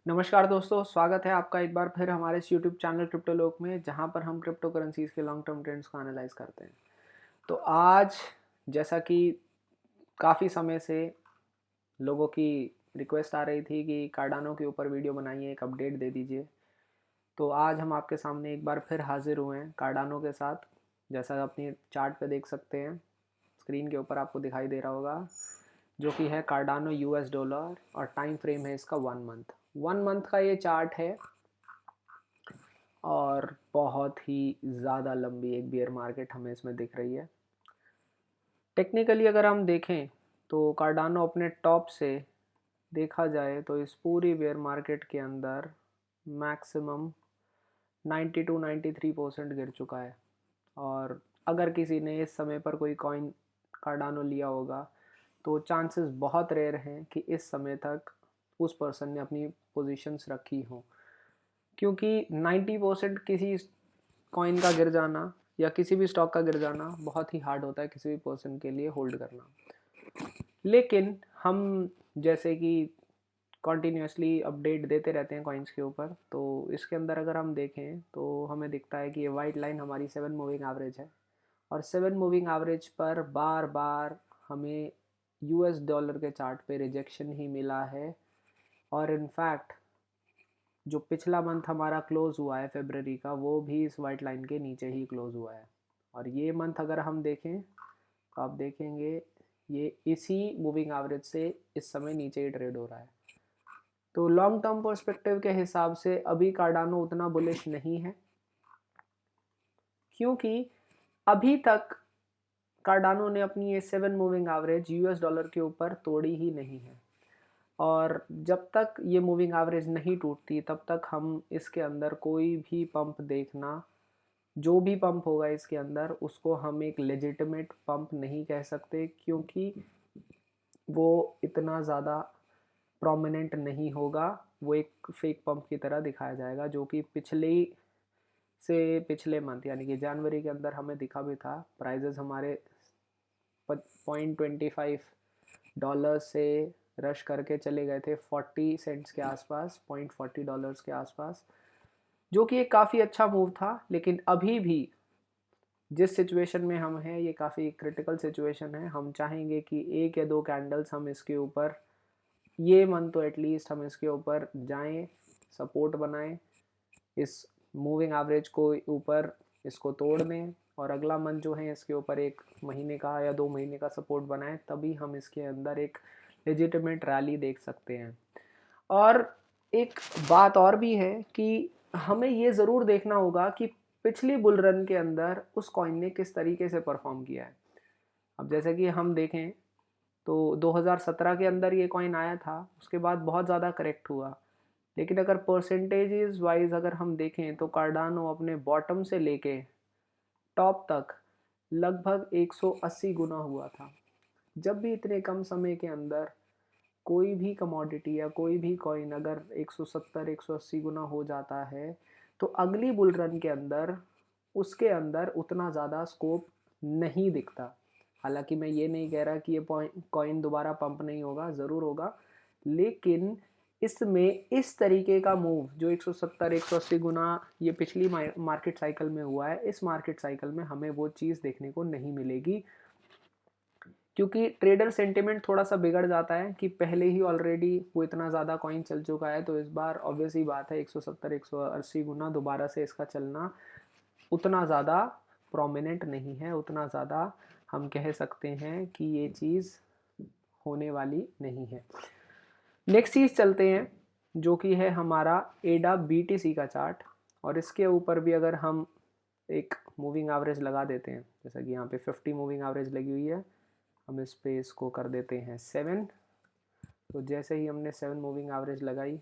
नमस्कार दोस्तों, स्वागत है आपका एक बार फिर हमारे इस यूट्यूब चैनल क्रिप्टो लोक में, जहां पर हम क्रिप्टो करेंसीज के लॉन्ग टर्म ट्रेंड्स को एनालाइज करते हैं। तो आज जैसा कि काफ़ी समय से लोगों की रिक्वेस्ट आ रही थी कि कार्डानो के ऊपर वीडियो बनाइए, एक अपडेट दे दीजिए। तो आज हम आपके सामने एक बार फिर हाजिर हुए हैं कार्डानो के साथ। जैसा अपनी चार्ट पे देख सकते हैं, स्क्रीन के ऊपर आपको दिखाई दे रहा होगा, जो कि है कार्डानो यूएस डॉलर, और टाइम फ्रेम है इसका 1 मंथ का ये चार्ट है। और बहुत ही ज़्यादा लंबी एक बियर मार्केट हमें इसमें दिख रही है। टेक्निकली अगर हम देखें तो कार्डानो अपने टॉप से देखा जाए तो इस पूरी बियर मार्केट के अंदर मैक्सिमम 92-93% गिर चुका है। और अगर किसी ने इस समय पर कोई कॉइन कार्डानो लिया होगा तो चांसेस बहुत रेयर हैं कि इस समय तक उस पर्सन ने अपनी पोजीशंस रखी हों, क्योंकि 90% किसी कॉइन का गिर जाना या किसी भी स्टॉक का गिर जाना बहुत ही हार्ड होता है किसी भी पर्सन के लिए होल्ड करना। लेकिन हम जैसे कि कॉन्टीन्यूसली अपडेट देते रहते हैं कॉइन्स के ऊपर, तो इसके अंदर अगर हम देखें तो हमें दिखता है कि ये वाइट लाइन हमारी 7 मूविंग एवरेज है। और 7 मूविंग एवरेज पर बार बार हमें यूएस डॉलर के चार्ट पे रिजेक्शन ही मिला है। और इनफैक्ट जो पिछला मंथ हमारा क्लोज हुआ है फरवरी का, वो भी इस वाइट लाइन के नीचे ही क्लोज हुआ है। और ये मंथ अगर हम देखें तो आप देखेंगे ये इसी मूविंग एवरेज से इस समय नीचे ही ट्रेड हो रहा है। तो लॉन्ग टर्म पर्सपेक्टिव के हिसाब से अभी कार्डानो उतना बुलिश नहीं है, क्योंकि अभी तक कार्डानो ने अपनी ये 7 मूविंग एवरेज यूएस डॉलर के ऊपर तोड़ी ही नहीं है। और जब तक ये मूविंग एवरेज नहीं टूटती तब तक हम इसके अंदर कोई भी पंप देखना, जो भी पंप होगा इसके अंदर, उसको हम एक लेजिटिमेट पंप नहीं कह सकते, क्योंकि वो इतना ज़्यादा प्रोमिनेंट नहीं होगा। वो एक फेक पंप की तरह दिखाया जाएगा, जो कि पिछले मंथ यानी कि जनवरी के अंदर हमें दिखा भी था। प्राइजेस हमारे $0.25 से रश करके चले गए थे 40 सेंट्स के आसपास, $0.40 के आसपास, जो कि एक काफ़ी अच्छा मूव था। लेकिन अभी भी जिस सिचुएशन में हम हैं, ये काफ़ी क्रिटिकल सिचुएशन है। हम चाहेंगे कि एक या दो कैंडल्स हम इसके ऊपर, ये मंथ तो एटलीस्ट हम इसके ऊपर जाएं, सपोर्ट बनाएं, इस मूविंग एवरेज को ऊपर इसको तोड़ दें, और अगला मंथ जो है इसके ऊपर एक महीने का या 2 महीने का सपोर्ट बनाएं, तभी हम इसके अंदर एक लेजिटिमेट रैली देख सकते हैं। और एक बात और भी है कि हमें ये ज़रूर देखना होगा कि पिछली बुल रन के अंदर उस कॉइन ने किस तरीके से परफॉर्म किया है। अब जैसे कि हम देखें तो 2017 के अंदर ये कॉइन आया था, उसके बाद बहुत ज़्यादा करेक्ट हुआ। लेकिन अगर परसेंटेजेस वाइज अगर हम देखें तो कार्डानो अपने बॉटम से लेके टॉप तक लगभग 180 गुना हुआ था। जब भी इतने कम समय के अंदर कोई भी कमोडिटी या कोई भी कॉइन अगर 170-180 गुना हो जाता है, तो अगली बुल रन के अंदर उसके अंदर उतना ज़्यादा स्कोप नहीं दिखता। हालांकि मैं ये नहीं कह रहा कि ये कॉइन दोबारा पंप नहीं होगा, ज़रूर होगा। लेकिन इसमें इस तरीके का मूव जो 170-180 गुना ये पिछली मार्केट साइकिल में हुआ है, इस मार्केट साइकिल में हमें वो चीज़ देखने को नहीं मिलेगी, क्योंकि ट्रेडर सेंटिमेंट थोड़ा सा बिगड़ जाता है कि पहले ही ऑलरेडी वो इतना ज़्यादा कॉइन चल चुका है। तो इस बार ऑब्वियस ही बात है 170-180 गुना दोबारा से इसका चलना उतना ज़्यादा प्रोमिनेंट नहीं है, उतना ज़्यादा हम कह सकते हैं कि ये चीज़ होने वाली नहीं है। नेक्स्ट चीज़ चलते हैं, जो कि है हमारा एडा बीटीसी का चार्ट। और इसके ऊपर भी अगर हम एक मूविंग एवरेज लगा देते हैं, जैसा कि यहाँ पे 50 मूविंग एवरेज लगी हुई है, हम इस पे इसको कर देते हैं 7। तो जैसे ही हमने 7 मूविंग एवरेज लगाई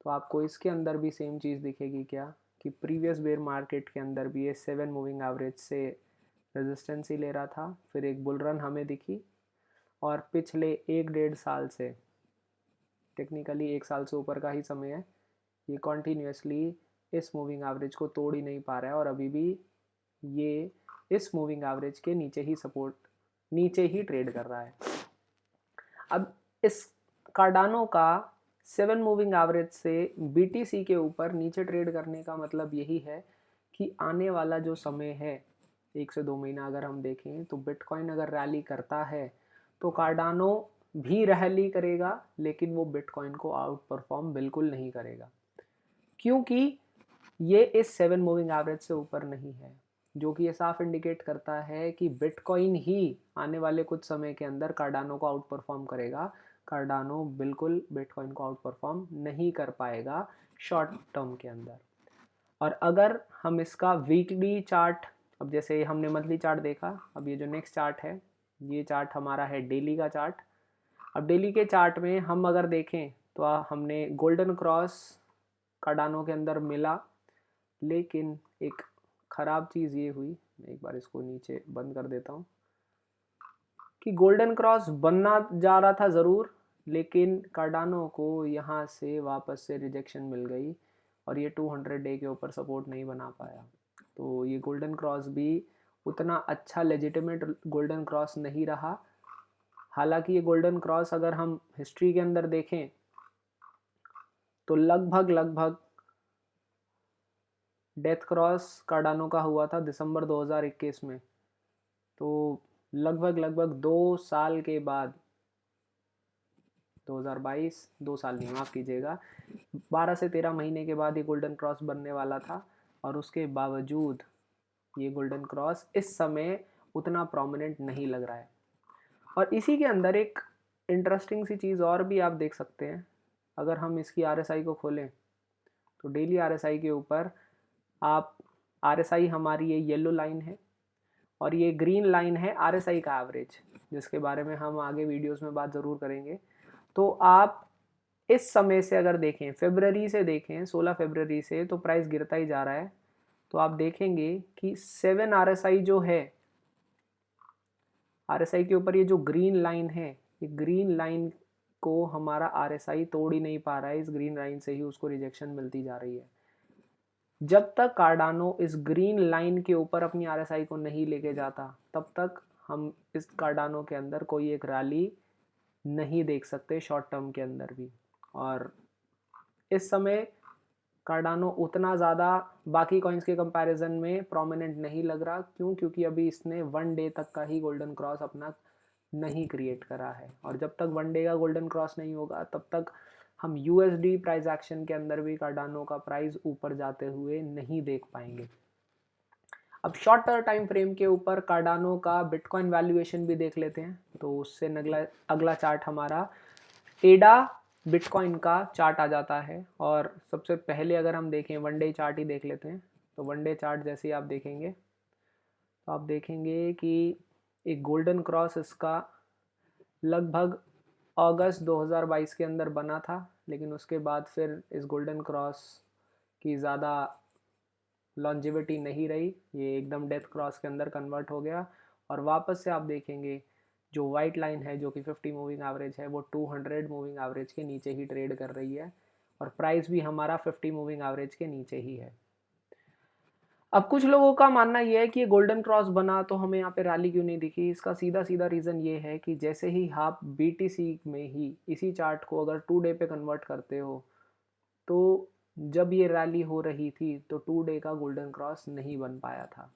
तो आपको इसके अंदर भी सेम चीज़ दिखेगी, क्या कि प्रीवियस बेयर मार्केट के अंदर भी ये 7 मूविंग एवरेज से रेजिस्टेंस ही ले रहा था। फिर एक बुल रन हमें दिखी, और पिछले 1-1.5 साल से, टेक्निकली 1 साल से ऊपर का ही समय है, ये कॉन्टीन्यूसली इस मूविंग एवरेज को तोड़ ही नहीं पा रहा है। और अभी भी ये इस मूविंग एवरेज के नीचे ही ट्रेड कर रहा है। अब इस कार्डानो का 7 मूविंग एवरेज से BTC के ऊपर नीचे ट्रेड करने का मतलब यही है कि आने वाला जो समय है 1 से 2 महीना अगर हम देखें तो बिटकॉइन अगर रैली करता है तो कार्डानो भी रैली करेगा, लेकिन वो बिटकॉइन को आउट परफॉर्म बिल्कुल नहीं करेगा, क्योंकि ये इस 7 मूविंग एवरेज से ऊपर नहीं है, जो कि ये साफ इंडिकेट करता है कि बिटकॉइन ही आने वाले कुछ समय के अंदर कार्डानो को आउट परफॉर्म करेगा। कार्डानो बिल्कुल बिटकॉइन को आउट परफॉर्म नहीं कर पाएगा शॉर्ट टर्म के अंदर। और अगर हम इसका वीकली चार्ट, अब जैसे हमने मंथली चार्ट देखा, अब ये जो नेक्स्ट चार्ट है, ये चार्ट हमारा है डेली का चार्ट। अब डेली के चार्ट में हम अगर देखें तो हमने गोल्डन क्रॉस कार्डानो के अंदर मिला, लेकिन एक ख़राब चीज़ ये हुई, मैं एक बार इसको नीचे बंद कर देता हूँ, कि गोल्डन क्रॉस बनना जा रहा था ज़रूर, लेकिन कार्डानो को यहाँ से वापस से रिजेक्शन मिल गई और ये 200 डे के ऊपर सपोर्ट नहीं बना पाया। तो ये गोल्डन क्रॉस भी उतना अच्छा लेजिटिमेट गोल्डन क्रॉस नहीं रहा। हालांकि ये गोल्डन क्रॉस अगर हम हिस्ट्री के अंदर देखें तो लगभग डेथ क्रॉस कार्डानो का हुआ था दिसंबर 2021 में। तो लगभग 2 साल के बाद, 2022, 2 साल नहीं, माफ़ कीजिएगा, 12 से 13 महीने के बाद ये गोल्डन क्रॉस बनने वाला था, और उसके बावजूद ये गोल्डन क्रॉस इस समय उतना प्रोमिनेंट नहीं लग रहा है। और इसी के अंदर एक इंटरेस्टिंग सी चीज़ और भी आप देख सकते हैं। अगर हम इसकी RSI को खोलें तो डेली RSI के ऊपर आप, RSI हमारी ये येलो लाइन है और ये ग्रीन लाइन है RSI का एवरेज, जिसके बारे में हम आगे वीडियोस में बात ज़रूर करेंगे। तो आप इस समय से अगर देखें, फरवरी से देखें, 16 फरवरी से, तो प्राइस गिरता ही जा रहा है। तो आप देखेंगे कि 7 RSI जो है, RSI के ऊपर ये जो ग्रीन लाइन है, ये ग्रीन लाइन को हमारा RSI तोड़ ही नहीं पा रहा है। इस ग्रीन लाइन से ही उसको रिजेक्शन मिलती जा रही है। जब तक कार्डानो इस ग्रीन लाइन के ऊपर अपनी RSI को नहीं लेके जाता, तब तक हम इस कार्डानो के अंदर कोई एक रैली नहीं देख सकते शॉर्ट टर्म के अंदर भी। और इस समय कार्डानो उतना ज़्यादा बाकी कॉइन्स के कंपैरिजन में प्रोमिनेंट नहीं लग रहा। क्यों? क्योंकि अभी इसने 1 डे तक का ही गोल्डन क्रॉस अपना नहीं क्रिएट करा है, और जब तक 1 डे का गोल्डन क्रॉस नहीं होगा तब तक हम USD प्राइस एक्शन के अंदर भी कार्डानो का प्राइस ऊपर जाते हुए नहीं देख पाएंगे। अब शॉर्टर टाइम फ्रेम के ऊपर कार्डानो का बिटकॉइन वैल्यूएशन भी देख लेते हैं। तो उससे अगला चार्ट हमारा एडा बिटकॉइन का चार्ट आ जाता है। और सबसे पहले अगर हम देखें 1 डे चार्ट ही देख लेते हैं। तो 1 डे चार्ट जैसे ही आप देखेंगे तो आप देखेंगे कि एक गोल्डन क्रॉस इसका लगभग अगस्त 2022 के अंदर बना था, लेकिन उसके बाद फिर इस गोल्डन क्रॉस की ज़्यादा लॉन्जिविटी नहीं रही, ये एकदम डेथ क्रॉस के अंदर कन्वर्ट हो गया। और वापस से आप देखेंगे जो वाइट लाइन है, जो कि 50 मूविंग एवरेज है, वो 200 मूविंग एवरेज के नीचे ही ट्रेड कर रही है, और प्राइस भी हमारा 50 मूविंग एवरेज के नीचे ही है। अब कुछ लोगों का मानना यह है कि ये गोल्डन क्रॉस बना तो हमें यहाँ पे रैली क्यों नहीं दिखी। इसका सीधा सीधा रीज़न ये है कि जैसे ही आप BTC में ही इसी चार्ट को अगर 2 डे पे कन्वर्ट करते हो, तो जब ये रैली हो रही थी तो 2 डे का गोल्डन क्रॉस नहीं बन पाया था।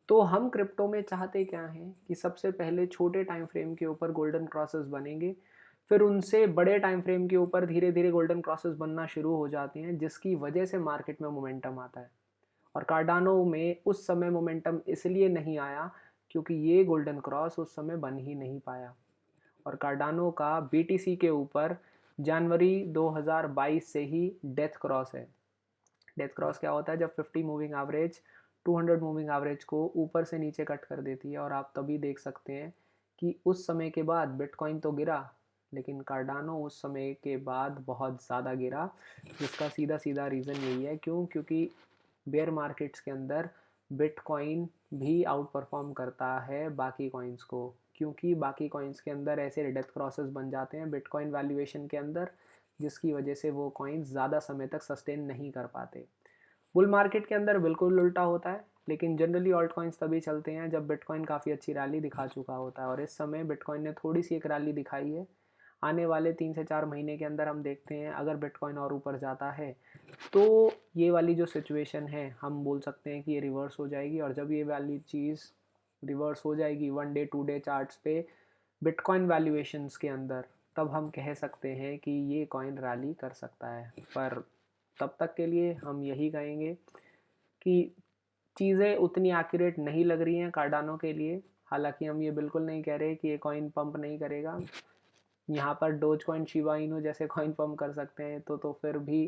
तो हम क्रिप्टो में चाहते क्या हैं कि सबसे पहले छोटे टाइम फ्रेम के ऊपर गोल्डन क्रॉसेस बनेंगे, फिर उनसे बड़े टाइम फ्रेम के ऊपर धीरे धीरे गोल्डन क्रॉसेस बनना शुरू हो जाते हैं, जिसकी वजह से मार्केट में मोमेंटम आता है। और कार्डानो में उस समय मोमेंटम इसलिए नहीं आया क्योंकि ये गोल्डन क्रॉस उस समय बन ही नहीं पाया। और कार्डानो का BTC के ऊपर जनवरी 2022 से ही डेथ क्रॉस है। डेथ क्रॉस क्या होता है? जब 50 मूविंग एवरेज 200 मूविंग एवरेज को ऊपर से नीचे कट कर देती है। और आप तभी देख सकते हैं कि उस समय के बाद बिटकॉइन तो गिरा, लेकिन कार्डानो उस समय के बाद बहुत ज़्यादा गिरा, जिसका सीधा सीधा रीज़न यही है। क्यों? क्योंकि बेयर मार्केट्स के अंदर बिटकॉइन भी आउट परफॉर्म करता है बाकी कॉइन्स को, क्योंकि बाकी कॉइन्स के अंदर ऐसे डेथ क्रॉसेस बन जाते हैं बिटकॉइन वैल्यूएशन के अंदर, जिसकी वजह से वो कॉइन्स ज़्यादा समय तक सस्टेन नहीं कर पाते। बुल मार्केट के अंदर बिल्कुल उल्टा होता है, लेकिन जनरली ऑल्ट कॉइन्स तभी चलते हैं जब बिटकॉइन काफ़ी अच्छी रैली दिखा चुका होता है। और इस समय बिटकॉइन ने थोड़ी सी एक रैली दिखाई है, आने वाले 3 से 4 महीने के अंदर हम देखते हैं अगर बिटकॉइन और ऊपर जाता है तो ये वाली जो सिचुएशन है हम बोल सकते हैं कि ये रिवर्स हो जाएगी। और जब ये वाली चीज़ रिवर्स हो जाएगी 1 डे 2 डे चार्ट्स पे बिटकॉइन वैल्यूएशंस के अंदर, तब हम कह सकते हैं कि ये कॉइन रैली कर सकता है। पर तब तक के लिए हम यही कहेंगे कि चीज़ें उतनी एक्यूरेट नहीं लग रही हैं कार्डानो के लिए। हालांकि हम ये बिल्कुल नहीं कह रहे कि ये कॉइन पंप नहीं करेगा। यहाँ पर डोज कॉइन, शिबा इनू जैसे कॉइन पंप कर सकते हैं तो फिर भी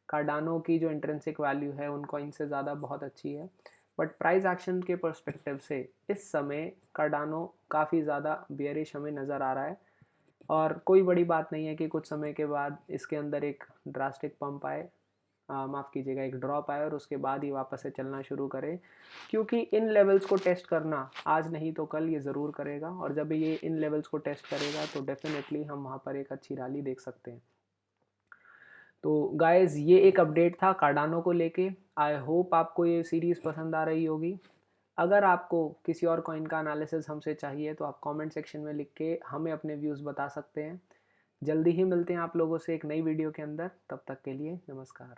कार्डानो की जो इंट्रिंसिक वैल्यू है उन कॉइन से ज़्यादा बहुत अच्छी है। बट प्राइस एक्शन के पर्सपेक्टिव से इस समय कार्डानो काफ़ी ज़्यादा बेयरिश हमें नज़र आ रहा है। और कोई बड़ी बात नहीं है कि कुछ समय के बाद इसके अंदर एक ड्रास्टिक पंप आए, माफ़ कीजिएगा एक ड्रॉप आए और उसके बाद ही वापस से चलना शुरू करे, क्योंकि इन लेवल्स को टेस्ट करना आज नहीं तो कल ये ज़रूर करेगा। और जब ये इन लेवल्स को टेस्ट करेगा तो डेफिनेटली हम वहाँ पर एक अच्छी रैली देख सकते हैं। तो गाइस ये एक अपडेट था कार्डानो को लेके। आई होप आपको ये सीरीज़ पसंद आ रही होगी। अगर आपको किसी और कॉइन का एनालिसिस हमसे चाहिए तो आप कमेंट सेक्शन में लिख के हमें अपने व्यूज़ बता सकते हैं। जल्दी ही मिलते हैं आप लोगों से एक नई वीडियो के अंदर। तब तक के लिए नमस्कार।